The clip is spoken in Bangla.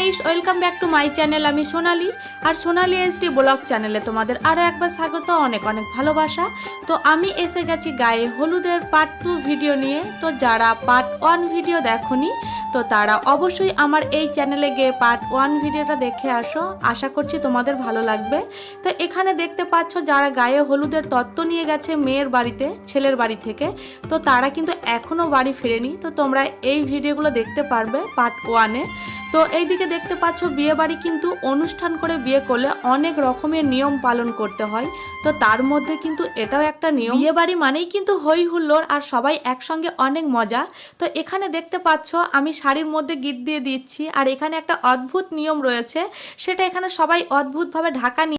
Guys, welcome back to my channel. আমি সোনালি, আর সোনালি এইচডি ব্লগ চ্যানেলে তোমাদের আরও একবার স্বাগত, অনেক অনেক ভালোবাসা। তো আমি এসে গেছি গায়ে হলুদের পার্ট 2 ভিডিও নিয়ে। তো যারা পার্ট 1 ভিডিও দেখোনি, তো তারা অবশ্যই আমার এই চ্যানেলে গিয়ে পার্ট 1 ভিডিওটা দেখে আসো। আশা করছি তোমাদের ভালো লাগবে। তো এখানে দেখতে পাচ্ছ যারা গায়ে হলুদের তত্ত্ব নিয়ে গেছে মেয়ের বাড়িতে ছেলের বাড়ি থেকে, তো তারা কিন্তু এখনও বাড়ি ফেরেনি। তো তোমরা এই ভিডিওগুলো দেখতে পারবে পার্ট 1-এ। তো এইদিকে দেখতে পাচ্ছ বিয়ে বাড়ি কিন্তু অনুষ্ঠান করে বিয়ে করলে অনেক রকমের নিয়ম পালন করতে হয়। তো তার মধ্যে কিন্তু এটাও একটা নিয়ম। বিয়ে বাড়ি মানেই কিন্তু হই হুল্লোড় আর সবাই একসঙ্গে অনেক মজা। তো এখানে দেখতে পাচ্ছ আমি শাড়ির মধ্যে গিট দিয়ে দিচ্ছি, আর এখানে একটা অদ্ভুত নিয়ম রয়েছে, সেটা এখানে সবাই অদ্ভুতভাবে ঢাকা